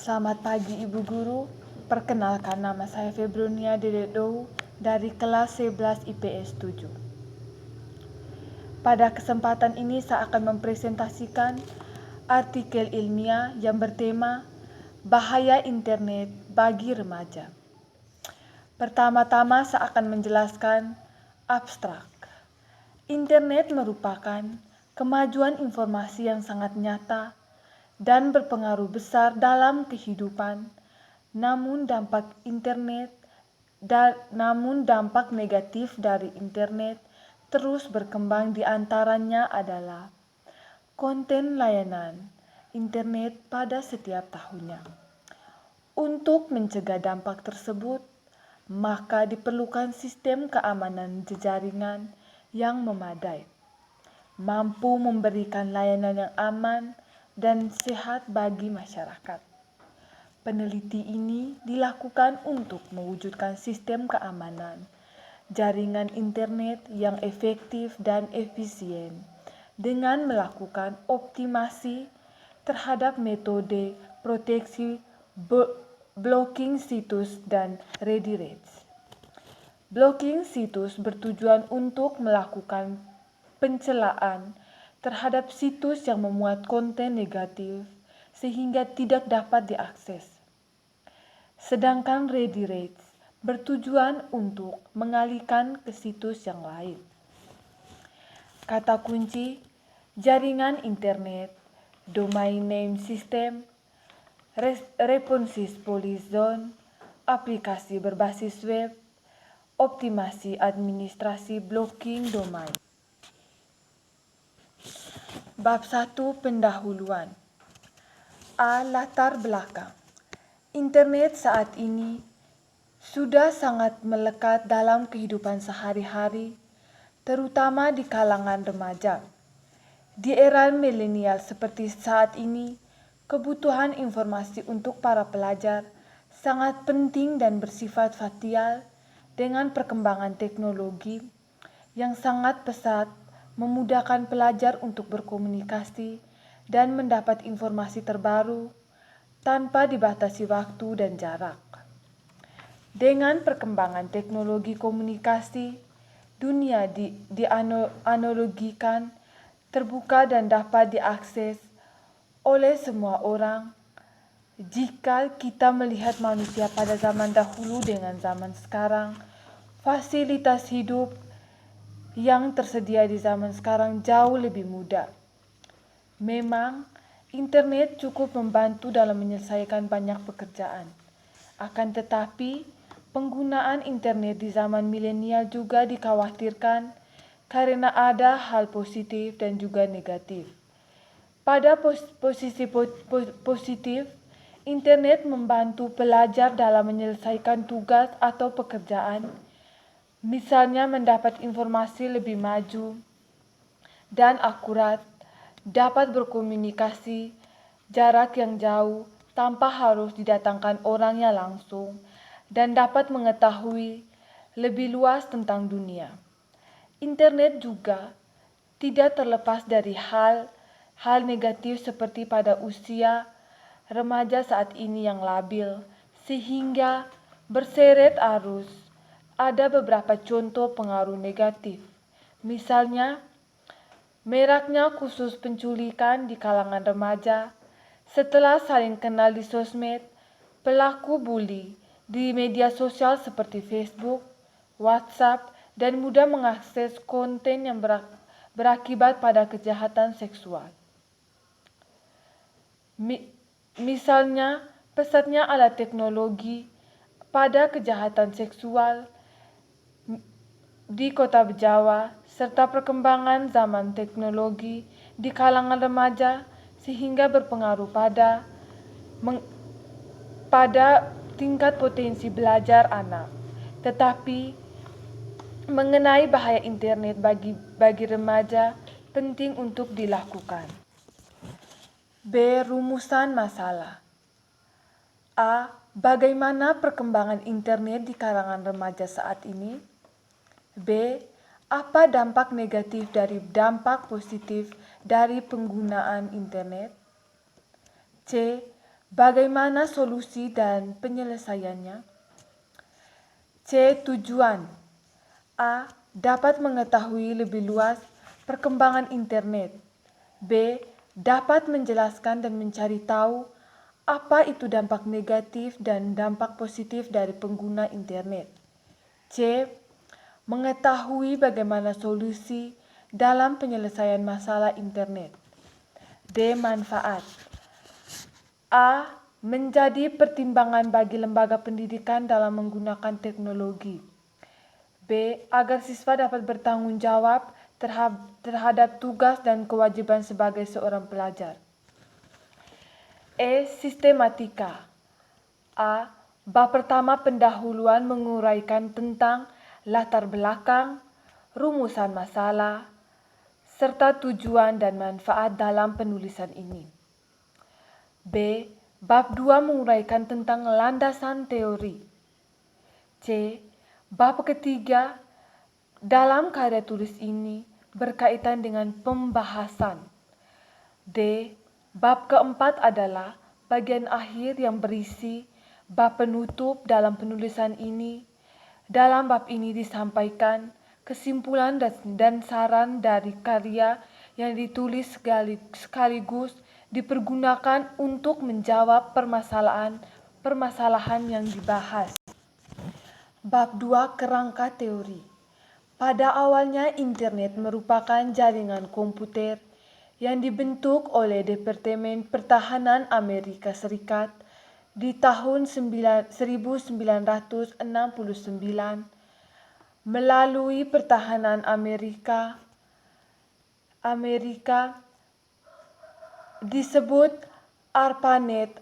Selamat pagi Ibu Guru, perkenalkan nama saya Febronia Dededou dari kelas 11 IPS 7. Pada kesempatan ini saya akan mempresentasikan artikel ilmiah yang bertema Bahaya Internet bagi Remaja. Pertama-tama saya akan menjelaskan abstrak. Internet merupakan kemajuan informasi yang sangat nyata dan berpengaruh besar dalam kehidupan. Namun dampak negatif dari internet terus berkembang, di antaranya adalah konten layanan internet pada setiap tahunnya. Untuk mencegah dampak tersebut, maka diperlukan sistem keamanan jejaringan yang memadai, mampu memberikan layanan yang aman dan sehat bagi masyarakat. Peneliti ini dilakukan untuk mewujudkan sistem keamanan jaringan internet yang efektif dan efisien dengan melakukan optimasi terhadap metode proteksi blocking situs dan redirects. Blocking situs bertujuan untuk melakukan pencelaan terhadap situs yang memuat konten negatif sehingga tidak dapat diakses. Sedangkan redirects bertujuan untuk mengalihkan ke situs yang lain. Kata kunci: jaringan internet, domain name system, responsive police zone, aplikasi berbasis web, optimasi administrasi blocking domain. Bab 1 Pendahuluan. Latar belakang. Internet saat ini sudah sangat melekat dalam kehidupan sehari-hari, terutama di kalangan remaja. Di era milenial seperti saat ini, kebutuhan informasi untuk para pelajar sangat penting dan bersifat fatial dengan perkembangan teknologi yang sangat pesat, memudahkan pelajar untuk berkomunikasi dan mendapat informasi terbaru tanpa dibatasi waktu dan jarak. Dengan perkembangan teknologi komunikasi, dunia dianalogikan, terbuka dan dapat diakses oleh semua orang. Jika kita melihat manusia pada zaman dahulu dengan zaman sekarang, fasilitas hidup yang tersedia di zaman sekarang jauh lebih mudah. Memang, internet cukup membantu dalam menyelesaikan banyak pekerjaan. Akan tetapi, penggunaan internet di zaman milenial juga dikhawatirkan karena ada hal positif dan juga negatif. Pada posisi positif, internet membantu pelajar dalam menyelesaikan tugas atau pekerjaan, misalnya mendapat informasi lebih maju dan akurat, dapat berkomunikasi jarak yang jauh tanpa harus didatangkan orangnya langsung, dan dapat mengetahui lebih luas tentang dunia. Internet juga tidak terlepas dari hal negatif seperti pada usia remaja saat ini yang labil, sehingga berseret arus. Ada beberapa contoh pengaruh negatif, misalnya maraknya kasus penculikan di kalangan remaja setelah saling kenal di sosmed, pelaku bully di media sosial seperti Facebook, WhatsApp, dan mudah mengakses konten yang berakibat pada kejahatan seksual. Misalnya, pesatnya alat teknologi pada kejahatan seksual di kota Jawa, serta perkembangan zaman teknologi di kalangan remaja sehingga berpengaruh pada tingkat potensi belajar anak. Tetapi mengenai bahaya internet bagi remaja penting untuk dilakukan. B. Rumusan masalah. Bagaimana perkembangan internet di kalangan remaja saat ini? B. Apa dampak negatif dari dampak positif dari penggunaan internet? C. Bagaimana solusi dan penyelesaiannya? C. Tujuan. A. Dapat mengetahui lebih luas perkembangan internet. B. Dapat menjelaskan dan mencari tahu apa itu dampak negatif dan dampak positif dari pengguna internet. C. Mengetahui bagaimana solusi dalam penyelesaian masalah internet. D. Manfaat. A. Menjadi pertimbangan bagi lembaga pendidikan dalam menggunakan teknologi. B. Agar siswa dapat bertanggung jawab terhadap tugas dan kewajiban sebagai seorang pelajar. E. Sistematika. A. Bab pertama pendahuluan menguraikan tentang latar belakang, rumusan masalah, serta tujuan dan manfaat dalam penulisan ini. B. Bab 2 menguraikan tentang landasan teori. C. Bab ketiga dalam karya tulis ini berkaitan dengan pembahasan. D. Bab keempat adalah bagian akhir yang berisi bab penutup dalam penulisan ini. Dalam bab ini disampaikan kesimpulan dan saran dari karya yang ditulis sekaligus dipergunakan untuk menjawab permasalahan yang dibahas. Bab 2 Kerangka Teori. Pada awalnya internet merupakan jaringan komputer yang dibentuk oleh Departemen Pertahanan Amerika Serikat di tahun 1969 melalui pertahanan Amerika disebut ARPANET,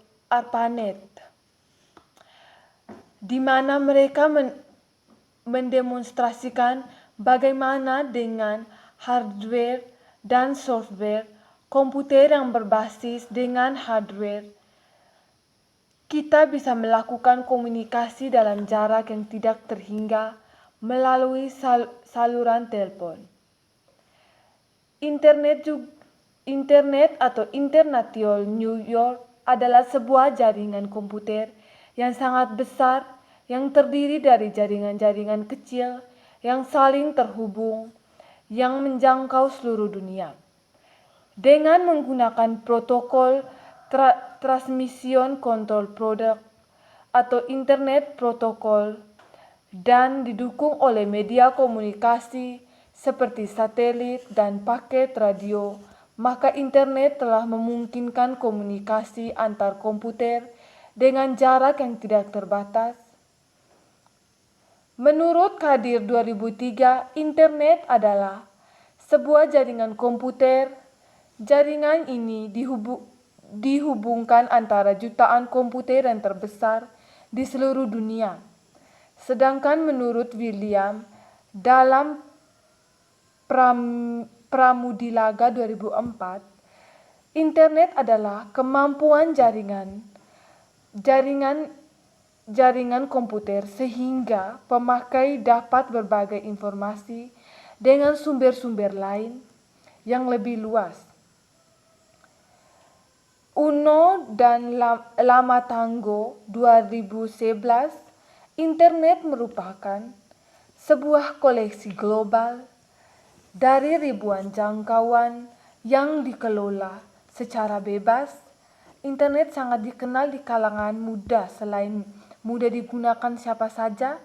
di mana mereka mendemonstrasikan bagaimana dengan hardware dan software komputer yang berbasis dengan hardware, kita bisa melakukan komunikasi dalam jarak yang tidak terhingga melalui saluran telepon. Internet atau International New York adalah sebuah jaringan komputer yang sangat besar yang terdiri dari jaringan-jaringan kecil yang saling terhubung yang menjangkau seluruh dunia. Dengan menggunakan protokol Transmission Control Protocol atau Internet Protocol dan didukung oleh media komunikasi seperti satelit dan paket radio, maka internet telah memungkinkan komunikasi antar komputer dengan jarak yang tidak terbatas. Menurut Kadir 2003, internet adalah sebuah jaringan komputer. Jaringan ini dihubungkan antara jutaan komputer yang terbesar di seluruh dunia. Sedangkan menurut William dalam Pramudilaga 2004, internet adalah kemampuan jaringan komputer sehingga pemakai dapat berbagi informasi dengan sumber-sumber lain yang lebih luas. Uno dan Lamatango 2011, internet merupakan sebuah koleksi global dari ribuan jangkauan yang dikelola secara bebas. Internet sangat dikenal di kalangan muda. Selain mudah digunakan siapa saja,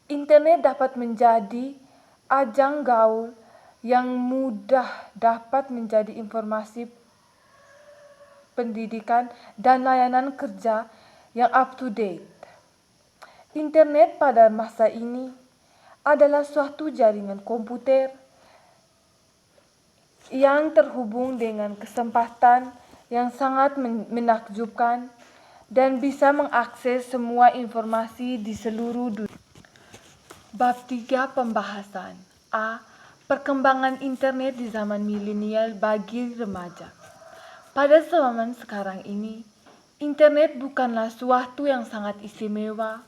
internet dapat menjadi ajang gaul yang mudah dapat menjadi informasi pendidikan dan layanan kerja yang up to date. Internet pada masa ini adalah suatu jaringan komputer yang terhubung dengan kesempatan yang sangat menakjubkan dan bisa mengakses semua informasi di seluruh dunia. Bab 3 Pembahasan. A. Perkembangan internet di zaman milenial bagi remaja. Pada zaman sekarang ini, internet bukanlah suatu yang sangat istimewa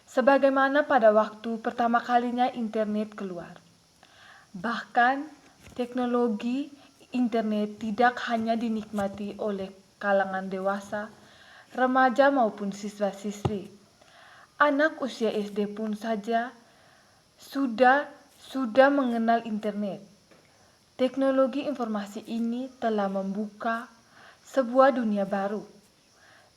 sebagaimana pada waktu pertama kalinya internet keluar. Bahkan, teknologi internet tidak hanya dinikmati oleh kalangan dewasa, remaja maupun siswa-siswi. Anak usia SD pun saja sudah mengenal internet. Teknologi informasi ini telah membuka sebuah dunia baru,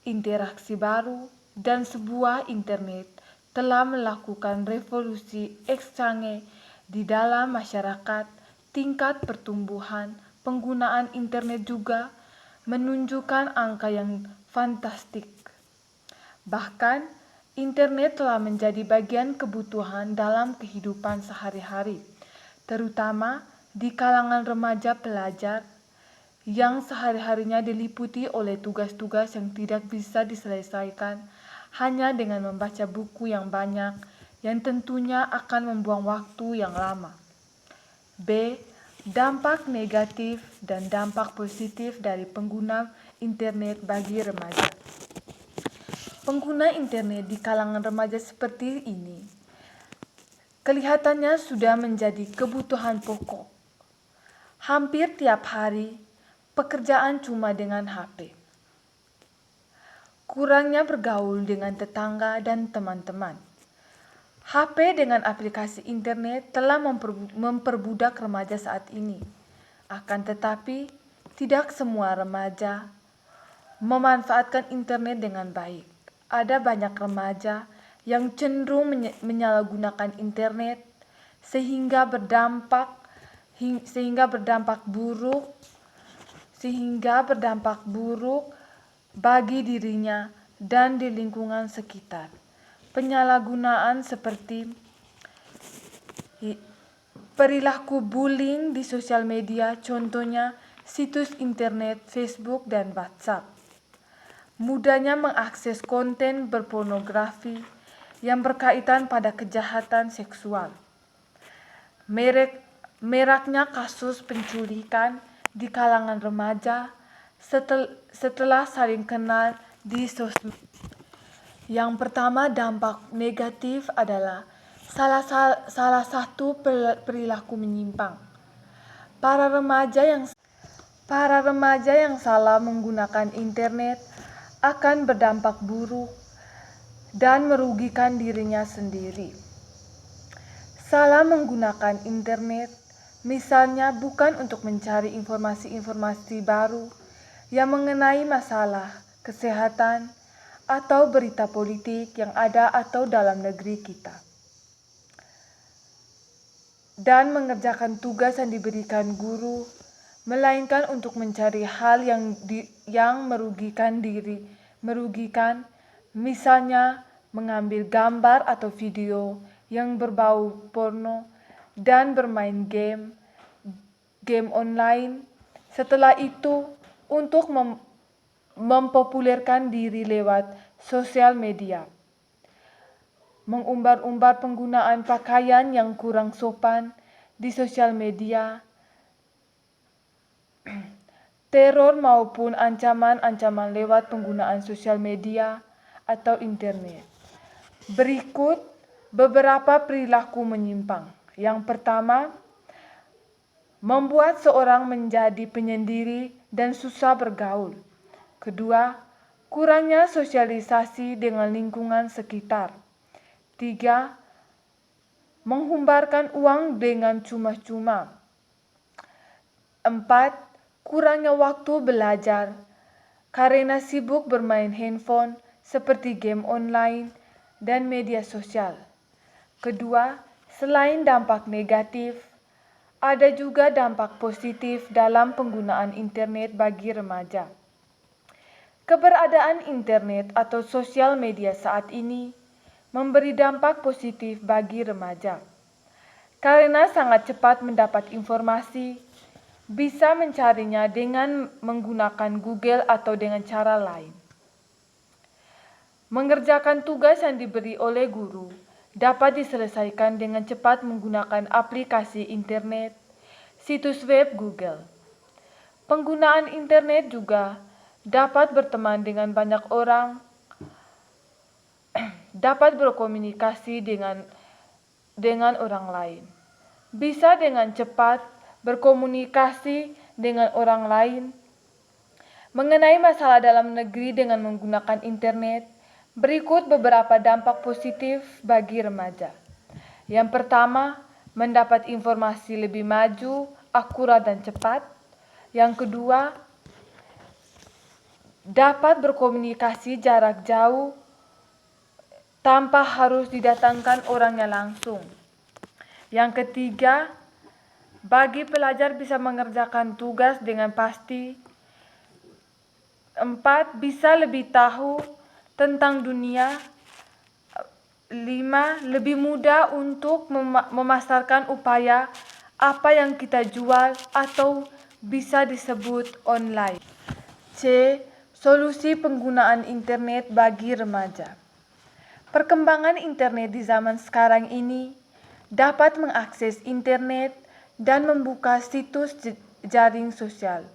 interaksi baru, dan sebuah internet telah melakukan revolusi canggih di dalam masyarakat. Tingkat pertumbuhan penggunaan internet juga menunjukkan angka yang fantastik. Bahkan, internet telah menjadi bagian kebutuhan dalam kehidupan sehari-hari, terutama di kalangan remaja pelajar yang sehari-harinya diliputi oleh tugas-tugas yang tidak bisa diselesaikan hanya dengan membaca buku yang banyak yang tentunya akan membuang waktu yang lama. B. Dampak negatif dan dampak positif dari pengguna internet bagi remaja. Pengguna internet di kalangan remaja seperti ini kelihatannya sudah menjadi kebutuhan pokok. Hampir tiap hari, pekerjaan cuma dengan HP. Kurangnya bergaul dengan tetangga dan teman-teman. HP dengan aplikasi internet telah memperbudak remaja saat ini. Akan tetapi, tidak semua remaja memanfaatkan internet dengan baik. Ada banyak remaja yang cenderung menyalahgunakan internet sehingga berdampak buruk bagi dirinya dan di lingkungan sekitar. Penyalahgunaan seperti perilaku bullying di sosial media, contohnya situs internet, Facebook, dan WhatsApp. Mudahnya mengakses konten berpornografi yang berkaitan pada kejahatan seksual. Meraknya kasus penculikan di kalangan remaja setelah saling kenal di sosmed. Yang pertama, dampak negatif adalah salah satu perilaku menyimpang. Para remaja yang salah menggunakan internet akan berdampak buruk dan merugikan dirinya sendiri. Salah menggunakan internet, misalnya bukan untuk mencari informasi-informasi baru yang mengenai masalah kesehatan atau berita politik yang ada atau dalam negeri kita, dan mengerjakan tugas yang diberikan guru, melainkan untuk mencari hal yang merugikan, misalnya mengambil gambar atau video yang berbau porno dan bermain game online. Setelah itu, untuk mempopulerkan diri lewat sosial media, mengumbar-umbar penggunaan pakaian yang kurang sopan di sosial media, teror maupun ancaman-ancaman lewat penggunaan sosial media atau internet. Berikut beberapa perilaku menyimpang. Yang pertama, membuat seorang menjadi penyendiri dan susah bergaul. Kedua, kurangnya sosialisasi dengan lingkungan sekitar. 3. Menghumbarkan uang dengan cuma-cuma. 4. Kurangnya waktu belajar karena sibuk bermain handphone seperti game online dan media sosial. Kedua, selain dampak negatif, ada juga dampak positif dalam penggunaan internet bagi remaja. Keberadaan internet atau sosial media saat ini memberi dampak positif bagi remaja. Karena sangat cepat mendapat informasi, bisa mencarinya dengan menggunakan Google atau dengan cara lain. Mengerjakan tugas yang diberi oleh guru dapat diselesaikan dengan cepat menggunakan aplikasi internet, situs web Google. Penggunaan internet juga dapat berteman dengan banyak orang, dapat berkomunikasi dengan orang lain. Bisa dengan cepat berkomunikasi dengan orang lain, Mengenai masalah dalam negeri dengan menggunakan internet, berikut beberapa dampak positif bagi remaja. Yang pertama, mendapat informasi lebih maju, akurat dan cepat. Yang kedua, dapat berkomunikasi jarak jauh tanpa harus didatangkan orangnya langsung. Yang ketiga, bagi pelajar bisa mengerjakan tugas dengan pasti. 4. Bisa lebih tahu tentang dunia. 5. Lebih mudah untuk memasarkan upaya apa yang kita jual atau bisa disebut online. C. Solusi penggunaan internet bagi remaja. Perkembangan internet di zaman sekarang ini dapat mengakses internet dan membuka situs jaring sosial.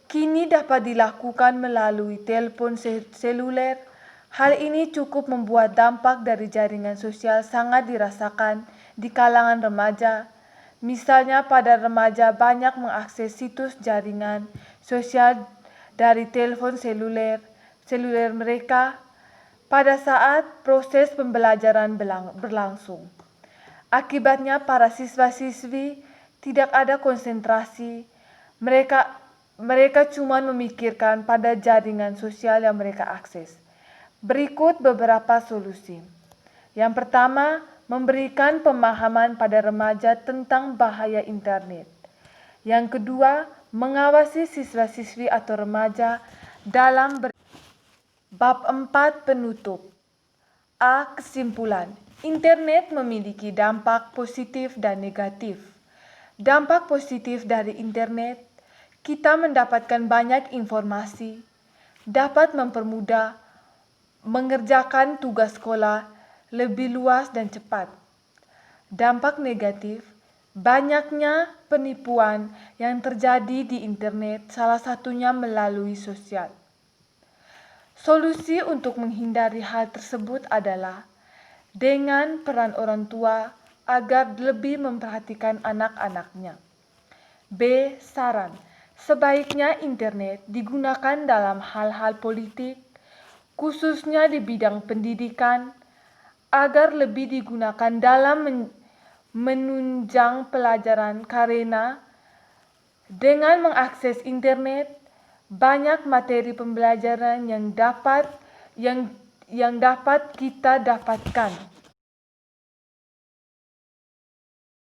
Kini dapat dilakukan melalui telepon seluler. Hal ini cukup membuat dampak dari jaringan sosial sangat dirasakan di kalangan remaja. Misalnya pada remaja banyak mengakses situs jaringan sosial dari telepon seluler mereka pada saat proses pembelajaran berlangsung. Akibatnya para siswa-siswi tidak ada konsentrasi. Mereka cuma memikirkan pada jaringan sosial yang mereka akses. Berikut beberapa solusi. Yang pertama, memberikan pemahaman pada remaja tentang bahaya internet. Yang kedua, mengawasi siswa-siswi atau remaja dalam Bab 4 penutup. A. Kesimpulan. Internet memiliki dampak positif dan negatif. Dampak positif dari internet, kita mendapatkan banyak informasi, dapat mempermudah mengerjakan tugas sekolah lebih luas dan cepat. Dampak negatif, banyaknya penipuan yang terjadi di internet, salah satunya melalui sosial. Solusi untuk menghindari hal tersebut adalah dengan peran orang tua agar lebih memperhatikan anak-anaknya. B. Saran. Sebaiknya internet digunakan dalam hal-hal politik, khususnya di bidang pendidikan, agar lebih digunakan dalam menunjang pelajaran karena dengan mengakses internet, banyak materi pembelajaran yang dapat kita dapatkan.